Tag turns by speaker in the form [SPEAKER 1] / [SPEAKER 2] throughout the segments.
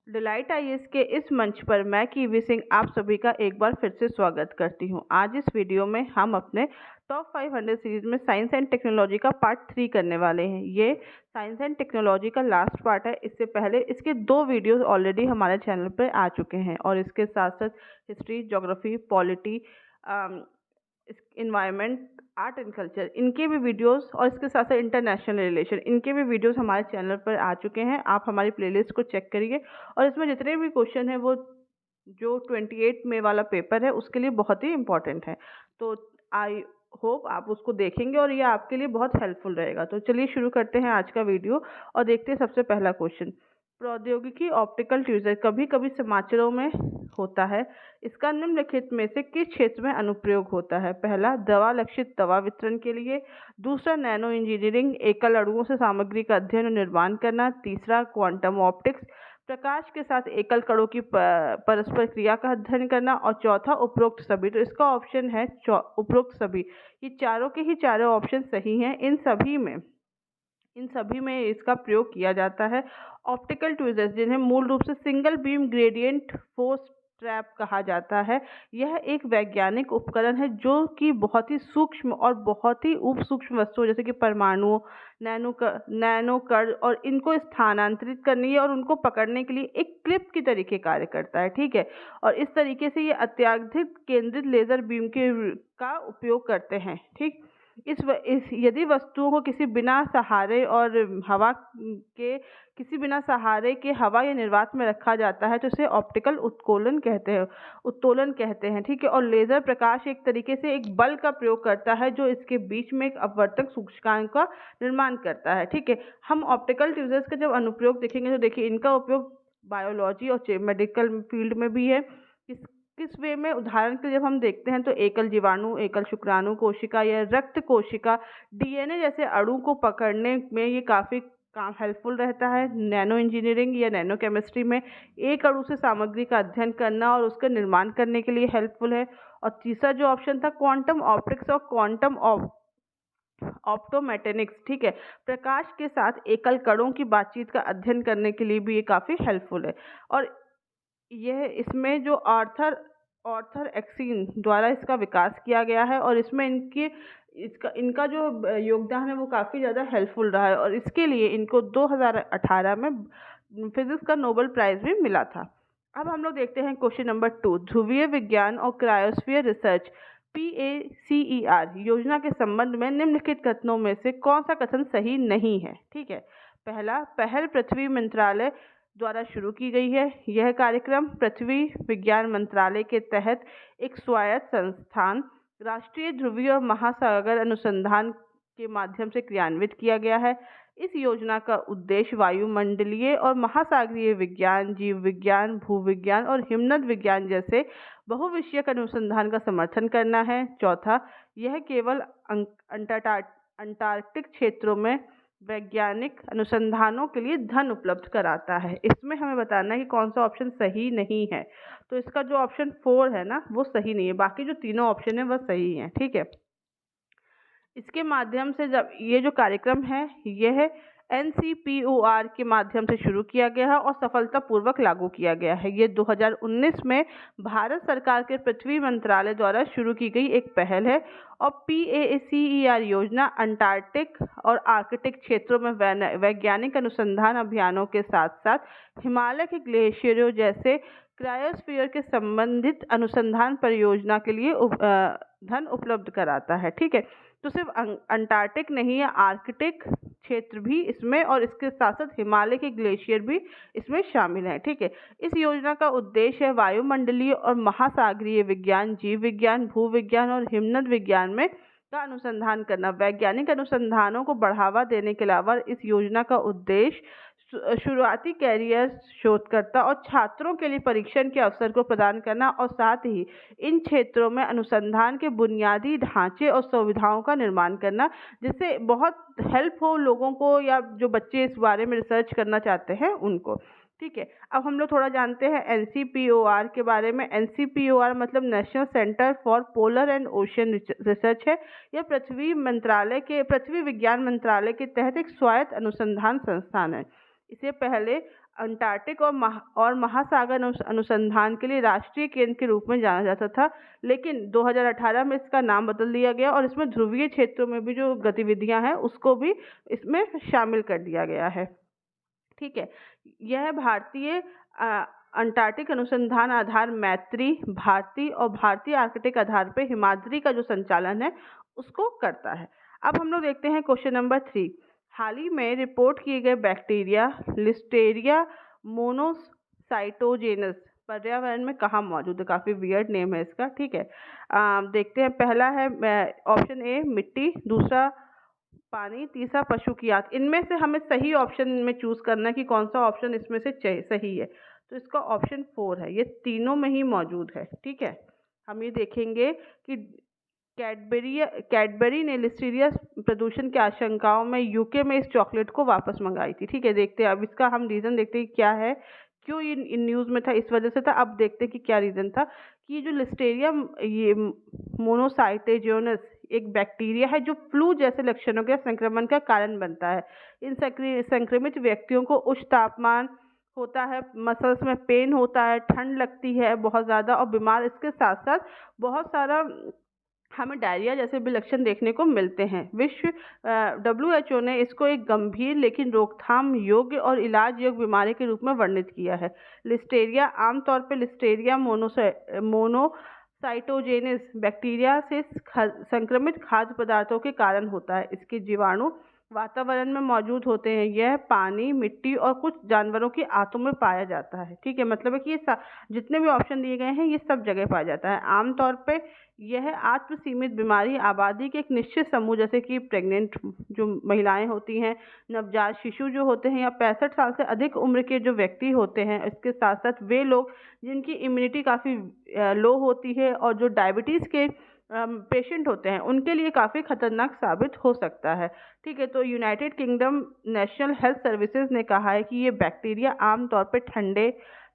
[SPEAKER 1] Delight IAS के इस मंच पर मैं कीवी सिंह आप सभी का एक बार फिर से स्वागत करती हूं। आज इस वीडियो में हम अपने टॉप 500 सीरीज में साइंस एंड टेक्नोलॉजी का पार्ट 3 करने वाले हैं। ये साइंस एंड टेक्नोलॉजी का लास्ट पार्ट है। इससे पहले इसके 2 वीडियोस ऑलरेडी हमारे चैनल पर आ चुके हैं और इसके साथ साथ history, geography, polity, environment, art and culture, इनके भी वीडियोस और इसके साथ साथ इंटरनेशनल रिलेशन, इनके भी वीडियोस हमारे चैनल पर आ चुके हैं। आप हमारी प्लेलिस्ट को चेक करिए और इसमें जितने भी क्वेश्चन हैं वो जो 28 में वाला पेपर है उसके लिए बहुत ही इम्पोर्टेंट है। तो आई होप आप उसको देखेंगे और ये आपके लिए बहुत हेल्पफुल रहेगा। तो चलिए शुरू करते हैं आज का वीडियो और देखते हैं सबसे पहला क्वेश्चन। प्रौद्योगिकी ऑप्टिकल ट्यूजर कभी कभी समाचारों में होता है। इसका निम्नलिखित में से किस क्षेत्र में अनुप्रयोग होता है? पहला, दवा लक्षित दवा वितरण के लिए। दूसरा, नैनो इंजीनियरिंग, एकल अणुओं से सामग्री का अध्ययन और निर्माण करना। तीसरा, क्वांटम ऑप्टिक्स, प्रकाश के साथ एकल कणों की परस्पर क्रिया का अध्ययन करना। और चौथा, उपरोक्त सभी। तो इसका ऑप्शन है उपरोक्त सभी। ये चारों के ही चारों ऑप्शन सही हैं। इन सभी में इसका प्रयोग किया जाता है। ऑप्टिकल ट्विज़र्स, जिन्हें मूल रूप से single beam gradient force trap कहा जाता है, यह एक वैज्ञानिक उपकरण है जो कि बहुत ही सूक्ष्म और बहुत ही उप सूक्ष्म वस्तुओं जैसे कि परमाणुओं, नैनो कण और इनको स्थानांतरित करने और उनको पकड़ने के लिए एक क्लिप की तरीके कार्य करता है। ठीक है, और इस तरीके से ये अत्याधिक केंद्रित लेजर बीम का उपयोग करते हैं। ठीक, यदि वस्तुओं को किसी बिना सहारे के हवा या निर्वात में रखा जाता है तो इसे ऑप्टिकल उत्तोलन कहते हैं। ठीक है, और लेजर प्रकाश एक तरीके से एक बल का प्रयोग करता है जो इसके बीच में एक अपवर्तक सूचकांक का निर्माण करता है। ठीक है, हम ऑप्टिकल ट्यूजर्स का जब अनुप्रयोग देखेंगे तो देखिए इनका उपयोग बायोलॉजी और मेडिकल फील्ड में भी है। किस वे में? उदाहरण के लिए जब हम देखते हैं तो एकल जीवाणु, एकल शुक्राणु कोशिका या रक्त कोशिका डीएनए जैसे अणु को पकड़ने में ये काफ़ी हेल्पफुल रहता है। नैनो इंजीनियरिंग या नैनो केमिस्ट्री में एक अणु से सामग्री का अध्ययन करना और उसका निर्माण करने के लिए हेल्पफुल है। और तीसरा जो ऑप्शन था क्वांटम ऑप्टिक्स और क्वांटम ऑप्टोमेटेनिक्स, ठीक है, प्रकाश के साथ एकल कणों की बातचीत का अध्ययन करने के लिए भी ये काफ़ी हेल्पफुल है। और यह इसमें जो ऑर्थर एक्सिन द्वारा इसका विकास किया गया है और इसमें इनका जो योगदान है वो काफ़ी ज़्यादा हेल्पफुल रहा है और इसके लिए इनको 2018 में फिजिक्स का नोबेल प्राइज़ भी मिला था। अब हम लोग देखते हैं क्वेश्चन नंबर 2। ध्रुवीय विज्ञान और क्रायोस्फीयर रिसर्च PACER योजना के संबंध में निम्नलिखित कथनों में से कौन सा कथन सही नहीं है? ठीक है, पहला, पहल पृथ्वी मंत्रालय द्वारा शुरू की गई है। यह कार्यक्रम पृथ्वी विज्ञान मंत्रालय के तहत एक स्वायत्त संस्थान राष्ट्रीय ध्रुवीय और महासागर अनुसंधान के माध्यम से क्रियान्वित किया गया है। इस योजना का उद्देश्य वायुमंडलीय और महासागरीय विज्ञान, जीव विज्ञान, भूविज्ञान और हिमनद विज्ञान जैसे बहुविषयक अनुसंधान का समर्थन करना है। चौथा, यह केवल अंटार्कटिक क्षेत्रों में वैज्ञानिक अनुसंधानों के लिए धन उपलब्ध कराता है। इसमें हमें बताना है कि कौन सा ऑप्शन सही नहीं है। तो इसका जो ऑप्शन 4 है ना वो सही नहीं है, बाकी जो तीनों ऑप्शन है वह सही है। ठीक है, इसके माध्यम से जब ये जो कार्यक्रम है यह NCPOR के माध्यम से शुरू किया गया है और सफलतापूर्वक लागू किया गया है। ये 2019 में भारत सरकार के पृथ्वी मंत्रालय द्वारा शुरू की गई एक पहल है और PACER योजना अंटार्कटिक और आर्कटिक क्षेत्रों में वैज्ञानिक अनुसंधान अभियानों के साथ साथ हिमालय के ग्लेशियरों जैसे क्रायोस्फीयर के संबंधित अनुसंधान परियोजना के लिए धन उपलब्ध कराता है। ठीक है, तो सिर्फ अंटार्कटिक नहीं है, आर्कटिक क्षेत्र भी इसमें और इसके साथ साथ हिमालय के ग्लेशियर भी इसमें शामिल हैं। ठीक है, इस योजना का उद्देश्य है वायुमंडलीय और महासागरीय विज्ञान, जीव विज्ञान, भूविज्ञान और हिमनद विज्ञान में का अनुसंधान करना। वैज्ञानिक अनुसंधानों को बढ़ावा देने के अलावा इस योजना का उद्देश्य शुरुआती कैरियर शोधकर्ता और छात्रों के लिए परीक्षण के अवसर को प्रदान करना और साथ ही इन क्षेत्रों में अनुसंधान के बुनियादी ढांचे और सुविधाओं का निर्माण करना जिससे बहुत हेल्प हो लोगों को या जो बच्चे इस बारे में रिसर्च करना चाहते हैं उनको। ठीक है, अब हम लोग थोड़ा जानते हैं NCPOR के बारे में। NCPOR मतलब national centre for polar and ocean research है। यह पृथ्वी विज्ञान मंत्रालय के तहत एक स्वायत्त अनुसंधान संस्थान है। इसे पहले अंटार्कटिक और महासागर अनुसंधान के लिए राष्ट्रीय केंद्र के रूप में जाना जाता था, लेकिन 2018 में इसका नाम बदल दिया गया और इसमें ध्रुवीय क्षेत्रों में भी जो गतिविधियां हैं उसको भी इसमें शामिल कर दिया गया है। ठीक है, यह भारतीय अंटार्कटिक अनुसंधान आधार मैत्री, भारती और भारतीय आर्कटिक आधार पर हिमाद्री का जो संचालन है उसको करता है। अब हम लोग देखते हैं क्वेश्चन नंबर 3। हाल ही में रिपोर्ट किए गए बैक्टीरिया लिस्टेरिया मोनोसाइटोजेनस पर्यावरण में कहाँ मौजूद है? काफ़ी वियर्ड नेम है इसका। ठीक है, देखते हैं। पहला है ऑप्शन ए मिट्टी, दूसरा पानी, तीसरा पशु की आंत। इनमें से हमें सही ऑप्शन में चूज करना है कि कौन सा ऑप्शन इसमें से सही है। तो इसका ऑप्शन 4 है, ये तीनों में ही मौजूद है। ठीक है, हम ये देखेंगे कि कैडबरी ने लिस्टीरिया प्रदूषण की आशंकाओं में यूके में इस चॉकलेट को वापस मंगाई थी। ठीक है, देखते हैं अब इसका हम रीज़न देखते हैं क्या है, क्यों इन न्यूज़ में था, इस वजह से था। अब देखते हैं कि क्या रीज़न था कि जो लिस्टेरिया ये मोनोसाइटोजेनस एक बैक्टीरिया है जो फ्लू जैसे लक्षणों के संक्रमण का कारण बनता है। इन संक्रमित व्यक्तियों को उच्च तापमान होता है, मसल्स में पेन होता है, ठंड लगती है बहुत ज़्यादा और बीमार, इसके साथ साथ बहुत सारा हमें डायरिया जैसे भी लक्षण देखने को मिलते हैं। विश्व WHO ने इसको एक गंभीर लेकिन रोकथाम योग्य और इलाज योग्य बीमारी के रूप में वर्णित किया है। लिस्टेरिया आमतौर पर लिस्टेरिया मोनोसाइटोजेनस बैक्टीरिया से संक्रमित खाद्य पदार्थों के कारण होता है। इसके जीवाणु वातावरण में मौजूद होते हैं। यह पानी, मिट्टी और कुछ जानवरों की आंतों में पाया जाता है। ठीक है, मतलब है कि ये जितने भी ऑप्शन दिए गए हैं ये सब जगह पाया जाता है। आमतौर पे यह आत्मसीमित बीमारी आबादी के एक निश्चित समूह जैसे कि प्रेग्नेंट जो महिलाएं होती हैं, नवजात शिशु जो होते हैं या 65 साल से अधिक उम्र के जो व्यक्ति होते हैं, इसके साथ साथ वे लोग जिनकी इम्यूनिटी काफ़ी लो होती है और जो डायबिटीज़ के पेशेंट होते हैं उनके लिए काफ़ी खतरनाक साबित हो सकता है। ठीक है, तो United kingdom national health services ने कहा है कि ये बैक्टीरिया आमतौर पर ठंडे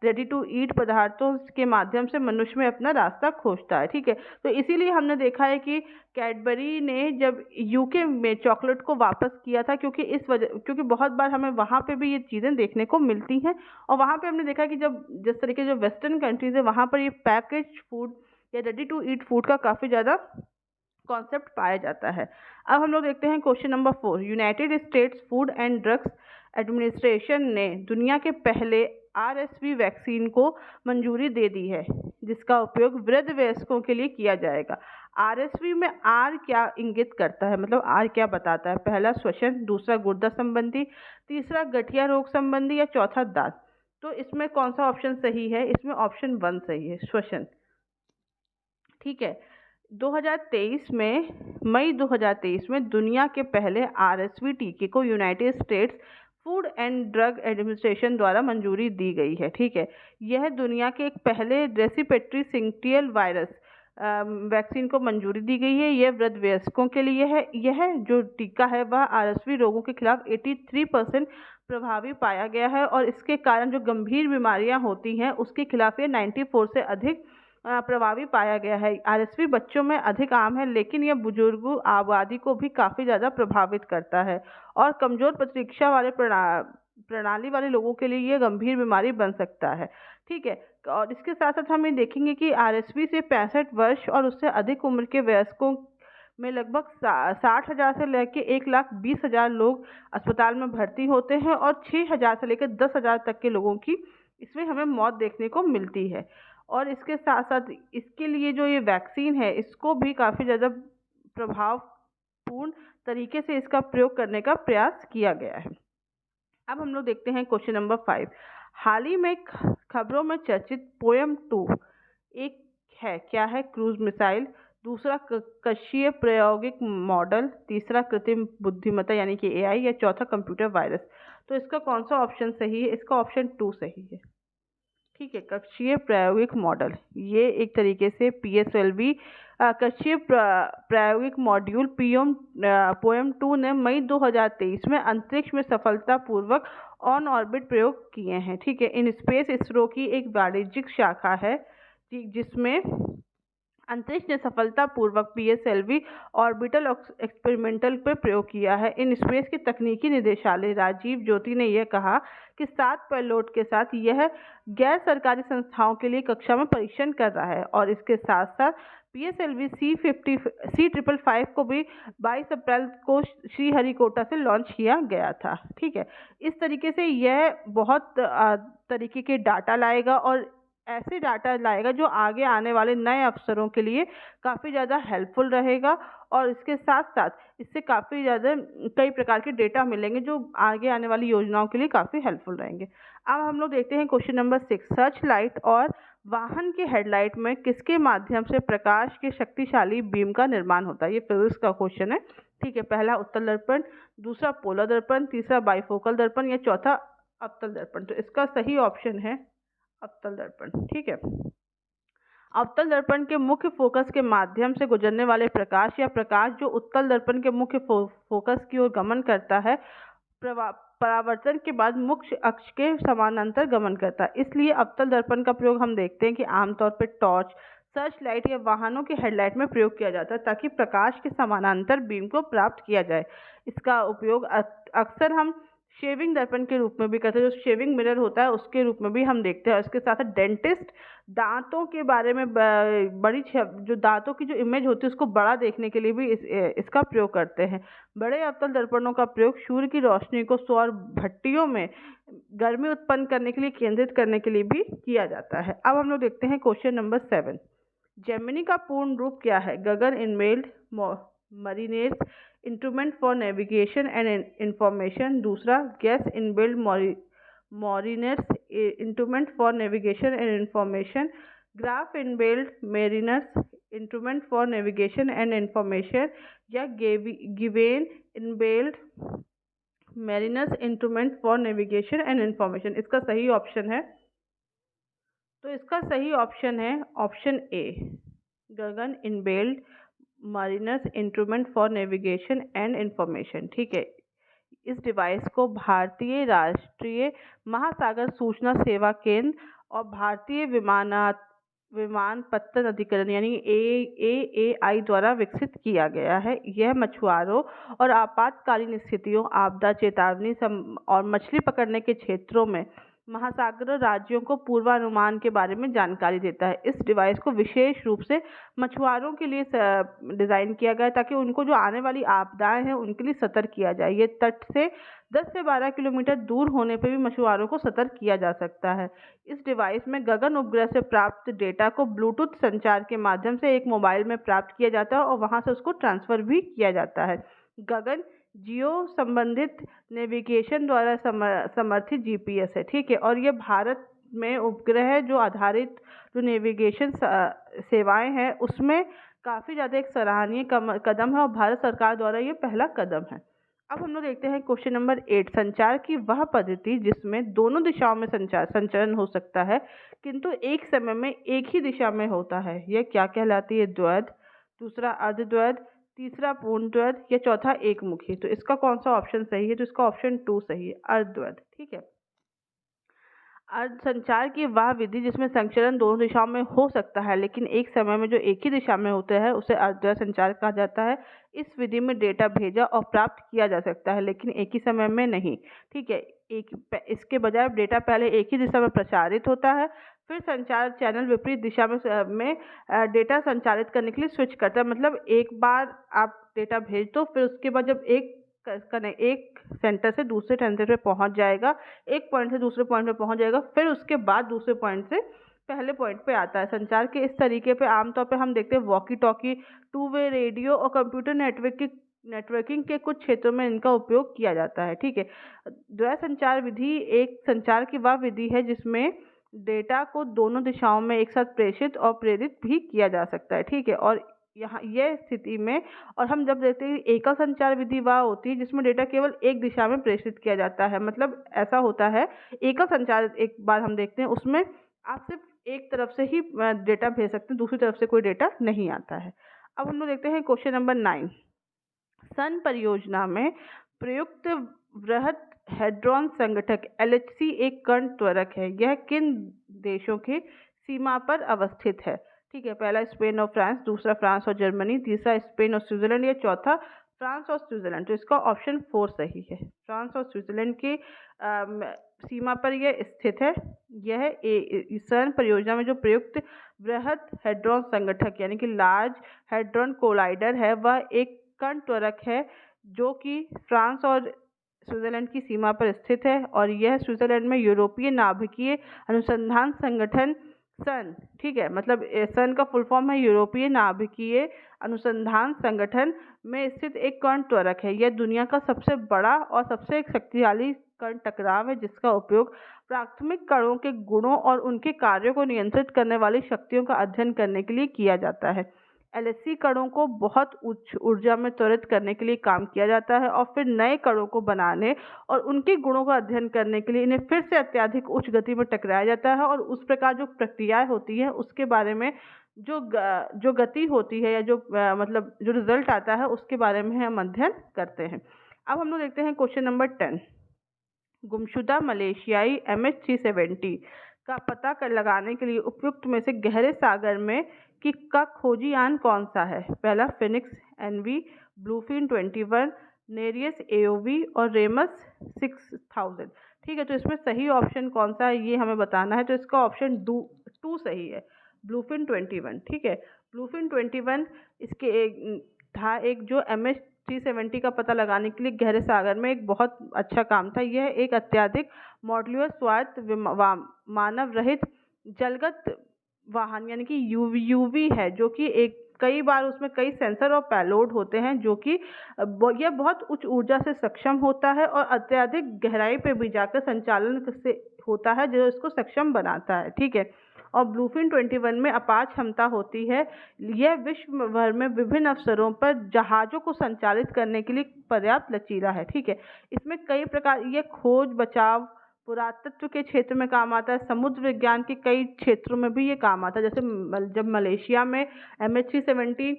[SPEAKER 1] रेडी टू ईट पदार्थों के माध्यम से मनुष्य में अपना रास्ता खोजता है। ठीक है, तो इसीलिए हमने देखा है कि कैडबरी ने जब यूके में चॉकलेट को वापस किया था क्योंकि बहुत बार हमें वहाँ पे भी ये चीज़ें देखने को मिलती हैं और वहाँ पे हमने देखा कि जब जिस तरीके जो वेस्टर्न कंट्रीज़ है वहाँ पर ये पैकेज फूड या रेडी टू ईट फूड का काफ़ी ज़्यादा कॉन्सेप्ट पाया जाता है। अब हम लोग देखते हैं question number 4। United states food and drugs administration ने दुनिया के पहले RSV वैक्सीन को मंजूरी दे दी है जिसका उपयोग वृद्ध वयस्कों के लिए किया जाएगा। RSV में R क्या इंगित करता है, मतलब R क्या बताता है? पहला श्वसन, दूसरा गुर्दा संबंधी, तीसरा गठिया रोग संबंधी या चौथा दांत। तो इसमें कौन सा ऑप्शन सही है? इसमें ऑप्शन 1 सही है, श्वसन। ठीक है, मई 2023 में दुनिया के पहले RSV टीके को United states food and drug administration द्वारा मंजूरी दी गई है। ठीक है, यह दुनिया के एक पहले रेस्पिरेटरी सिंक्टियल वायरस वैक्सीन को मंजूरी दी गई है। यह वृद्ध वयस्कों के लिए है। यह जो टीका है वह RSV रोगों के खिलाफ 83% प्रभावी पाया गया है और इसके कारण जो गंभीर बीमारियां होती हैं उसके खिलाफ ये 94 से अधिक प्रभावी पाया गया है। RSV बच्चों में अधिक आम है लेकिन यह बुजुर्ग आबादी को भी काफ़ी ज़्यादा प्रभावित करता है और कमज़ोर प्रतिरक्षा वाले प्रणाली वाले लोगों के लिए यह गंभीर बीमारी बन सकता है। ठीक है, और इसके साथ साथ हम ये देखेंगे कि RSV से 65 वर्ष और उससे अधिक उम्र के वयस्कों में लगभग 60,000 से लेकर 1,20,000 लोग अस्पताल में भर्ती होते हैं और 6,000 से लेकर 10,000 तक के लोगों की इसमें हमें मौत देखने को मिलती है। और इसके साथ साथ इसके लिए जो ये वैक्सीन है इसको भी काफ़ी ज़्यादा प्रभावपूर्ण तरीके से इसका प्रयोग करने का प्रयास किया गया है। अब हम लोग देखते हैं क्वेश्चन नंबर 5। हाल ही में खबरों में चर्चित पोएम 2 एक है, क्या है? क्रूज मिसाइल, दूसरा कक्षीय प्रायोगिक मॉडल, तीसरा कृत्रिम बुद्धिमत्ता यानी कि AI या चौथा कंप्यूटर वायरस। तो इसका कौन सा ऑप्शन सही है? इसका ऑप्शन 2 सही है। ठीक है, कक्षीय प्रायोगिक मॉडल ये एक तरीके से PSLV कक्षीय प्रायोगिक मॉड्यूल पोएम 2 ने मई 2023 में अंतरिक्ष में सफलतापूर्वक ऑन ऑर्बिट प्रयोग किए हैं। ठीक है, इन स्पेस इसरो की एक वाणिज्यिक शाखा है जिसमें अंतरिक्ष ने सफलतापूर्वक PSLV ऑर्बिटल एक्सपेरिमेंटल पर प्रयोग किया है। इन स्पेस के तकनीकी निदेशालय राजीव ज्योति ने यह कहा कि 7 पेलोड के साथ यह गैर सरकारी संस्थाओं के लिए कक्षा में परीक्षण कर रहा है और इसके साथ साथ PSLV C555 को भी 22 अप्रैल को श्रीहरिकोटा से लॉन्च किया गया था। ठीक है, इस तरीके से यह बहुत तरीके के डाटा लाएगा और ऐसे डाटा लाएगा जो आगे आने वाले नए अवसरों के लिए काफ़ी ज़्यादा हेल्पफुल रहेगा और इसके साथ साथ इससे काफ़ी ज़्यादा कई प्रकार के डेटा मिलेंगे जो आगे आने वाली योजनाओं के लिए काफ़ी हेल्पफुल रहेंगे। अब हम लोग देखते हैं क्वेश्चन नंबर 6। सर्च लाइट और वाहन के हेडलाइट में किसके माध्यम से प्रकाश के शक्तिशाली बीम का निर्माण होता है? ये फिजिक्स का क्वेश्चन है। ठीक है, पहला उत्तल दर्पण, दूसरा पोलर दर्पण, तीसरा बाइफोकल दर्पण या चौथा अवतल दर्पण। तो इसका सही ऑप्शन है अवतल दर्पण। ठीक है, अवतल दर्पण के मुख्य फोकस के माध्यम से गुजरने वाले प्रकाश या प्रकाश जो उत्तल दर्पण के मुख्य फोकस की ओर गमन करता है परावर्तन के बाद मुख्य अक्ष के समानांतर गमन करता है। इसलिए अवतल दर्पण का प्रयोग हम देखते हैं कि आमतौर पर टॉर्च, सर्च लाइट या वाहनों के हेडलाइट में प्रयोग किया जाता है ताकि प्रकाश के समानांतर बीम को प्राप्त किया जाए। इसका उपयोग अक्सर हम शेविंग दर्पण के रूप में भी करते हैं, जो शेविंग मिरर होता है उसके रूप में भी हम देखते हैं। और इसके साथ साथ डेंटिस्ट दांतों के बारे में जो दांतों की जो इमेज होती है उसको बड़ा देखने के लिए भी इसका प्रयोग करते हैं। बड़े अवतल दर्पणों का प्रयोग सूर्य की रोशनी को सौर भट्टियों में गर्मी उत्पन्न करने के लिए केंद्रित करने के लिए भी किया जाता है। अब हम लोग देखते हैं क्वेश्चन नंबर 7। जेमिनी का पूर्ण रूप क्या है? Gagan inbuilt mariners instrument for navigation and information. दूसरा gas inbuilt mariners instrument for navigation and information. Graph inbuilt mariners instrument for navigation and information या given inbuilt mariners instrument for navigation and information. इसका सही option है, तो इसका सही option है option A, Gagan inbuilt mariners instrument for navigation and information. ठीक है, इस डिवाइस को भारतीय राष्ट्रीय महासागर सूचना सेवा केंद्र और भारतीय विमानपत्तन अधिकरण यानी AAI द्वारा विकसित किया गया है। यह मछुआरों और आपातकालीन स्थितियों, आपदा चेतावनी और मछली पकड़ने के क्षेत्रों में महासागर राज्यों को पूर्वानुमान के बारे में जानकारी देता है। इस डिवाइस को विशेष रूप से मछुआरों के लिए डिज़ाइन किया गया है ताकि उनको जो आने वाली आपदाएं हैं उनके लिए सतर्क किया जाए। ये तट से 10 से 12 किलोमीटर दूर होने पर भी मछुआरों को सतर्क किया जा सकता है। इस डिवाइस में गगन उपग्रह से प्राप्त डेटा को ब्लूटूथ संचार के माध्यम से एक मोबाइल में प्राप्त किया जाता है और वहां से उसको ट्रांसफ़र भी किया जाता है। गगन जियो संबंधित नेविगेशन द्वारा समर्थित GPS है। ठीक है, और ये भारत में उपग्रह जो आधारित जो नेविगेशन सेवाएं हैं उसमें काफ़ी ज़्यादा एक सराहनीय कदम है और भारत सरकार द्वारा ये पहला कदम है। अब हम लोग देखते हैं क्वेश्चन नंबर 8। संचार की वह पद्धति जिसमें दोनों दिशाओं में संचरण हो सकता है किंतु एक समय में एक ही दिशा में होता है, यह क्या कहलाती है? द्वैध, दूसरा अर्धद्वैध, तीसरा पूर्ण द्वैध या चौथा एकमुखी। तो इसका कौन सा ऑप्शन सही है? तो इसका ऑप्शन 2 सही है, अर्धद्वैध। ठीक है, संचार की वह विधि जिसमें संचरण दोनों दिशाओं में हो सकता है लेकिन एक समय में जो एक ही दिशा में होता है उसे अर्धद्वैध संचार कहा जाता है। इस विधि में डेटा भेजा और प्राप्त किया जा सकता है लेकिन एक ही समय में नहीं। ठीक है, इसके बजाय डेटा पहले एक ही दिशा में प्रसारित होता है, फिर संचार चैनल विपरीत दिशा में डेटा संचारित करने के लिए स्विच करता है। मतलब एक बार आप डेटा भेज दो, फिर उसके बाद जब एक सेंटर से दूसरे सेंटर पे पहुंच जाएगा, एक पॉइंट से दूसरे पॉइंट पे पहुंच जाएगा, फिर उसके बाद दूसरे पॉइंट से पहले पॉइंट पे आता है। संचार के इस तरीके पे आमतौर पे हम देखते हैं वॉकी टॉकी, 2-वे रेडियो और कंप्यूटर नेटवर्किंग के कुछ क्षेत्रों में इनका उपयोग किया जाता है। ठीक है, द्वैध संचार विधि एक संचार की वह विधि है जिसमें डेटा को दोनों दिशाओं में एक साथ प्रेषित और प्रेरित भी किया जा सकता है। ठीक है, और यहाँ यह स्थिति में और हम जब देखते हैं एकल संचार विधि वह होती है जिसमें डेटा केवल एक दिशा में प्रेषित किया जाता है। मतलब ऐसा होता है एकल संचार एक बार हम देखते हैं उसमें आप सिर्फ एक तरफ से ही डेटा भेज सकते हैं, दूसरी तरफ से कोई डेटा नहीं आता है। अब हम लोग देखते हैं क्वेश्चन नंबर 9। सन परियोजना में प्रयुक्त वृहत हेड्रॉन संगठक LHC एक कण त्वरक है। यह किन देशों की सीमा पर अवस्थित है? ठीक है, पहला स्पेन और फ्रांस, दूसरा फ्रांस और जर्मनी, तीसरा स्पेन और स्विट्ज़रलैंड, या चौथा फ्रांस और स्विट्ज़रलैंड। तो इसका ऑप्शन 4 सही है। फ्रांस और स्विट्ज़रलैंड की सीमा पर यह स्थित है। यह CERN परियोजना में जो प्रयुक्त बृहद हैड्रॉन संगठक यानी कि लार्ज हैड्रॉन कोलाइडर है, वह एक कण त्वरक है जो कि फ्रांस और स्विट्ज़रलैंड की सीमा पर स्थित है, और यह स्विट्ज़रलैंड में यूरोपीय नाभिकीय अनुसंधान संगठन सन, ठीक है, मतलब सन का फुल फॉर्म है यूरोपीय नाभिकीय अनुसंधान संगठन में स्थित एक कण त्वरक है। यह दुनिया का सबसे बड़ा और सबसे शक्तिशाली कण टकराव है, जिसका उपयोग प्राथमिक कणों के गुणों और उनके कार्यों को नियंत्रित करने वाली शक्तियों का अध्ययन करने के लिए किया जाता है। LHC कणों को बहुत उच्च ऊर्जा में त्वरित करने के लिए काम किया जाता है, और फिर नए कणों को बनाने और उनके गुणों का अध्ययन करने के लिए इन्हें फिर से अत्यधिक उच्च गति में टकराया जाता है, और उस प्रकार जो प्रक्रियाएं होती हैं उसके बारे में जो गति होती है, या जो मतलब जो रिजल्ट आता है उसके बारे में हम अध्ययन करते हैं। अब हम लोग देखते हैं क्वेश्चन नंबर 10। गुमशुदा मलेशियाई MH370 का पता लगाने के लिए उपयुक्त में से गहरे सागर में का खोजी यान कौन सा है? पहला Phoenix NV, bluefin 21, Nereus AOV और रेमस 6000। ठीक है, तो इसमें सही ऑप्शन कौन सा है ये हमें बताना है। तो इसका ऑप्शन 2 सही है, ब्लूफिन 21। ठीक है, ब्लूफिन 21 इसके एक जो MH370 का पता लगाने के लिए गहरे सागर में एक बहुत अच्छा काम था। यह एक अत्यधिक मॉड्यूलर स्वायत्त मानव रहित जलगत वाहन यानी कि UV है, जो कि कई बार उसमें कई सेंसर और पेलोड होते हैं, जो कि यह बहुत उच्च ऊर्जा से सक्षम होता है और अत्यधिक गहराई पे भी जाकर संचालन से होता है, जो इसको सक्षम बनाता है। ठीक है, और ब्लूफिन 21 में अपार क्षमता होती है। यह विश्व भर में विभिन्न अवसरों पर जहाज़ों को संचालित करने के लिए पर्याप्त लचीला है। ठीक है, इसमें कई प्रकार यह खोज बचाव पुरातत्व के क्षेत्र में काम आता है, समुद्र विज्ञान के कई क्षेत्रों में भी ये काम आता है। जैसे जब मलेशिया में MH370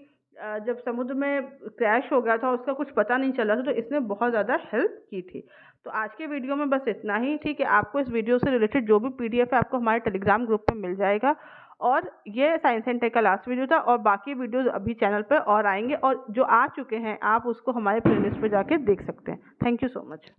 [SPEAKER 1] जब समुद्र में क्रैश हो गया था, उसका कुछ पता नहीं चला था, तो इसने बहुत ज़्यादा हेल्प की थी। तो आज के वीडियो में बस इतना ही। ठीक है, आपको इस वीडियो से रिलेटेड जो भी PDF है आपको हमारे टेलीग्राम ग्रुप पे मिल जाएगा, और ये साइंस एंड टेक का लास्ट वीडियो था, और बाकी वीडियोस अभी चैनल पर और आएंगे, और जो आ चुके हैं आप उसको हमारे प्लेलिस्ट पे जाके देख सकते हैं। Thank you so much.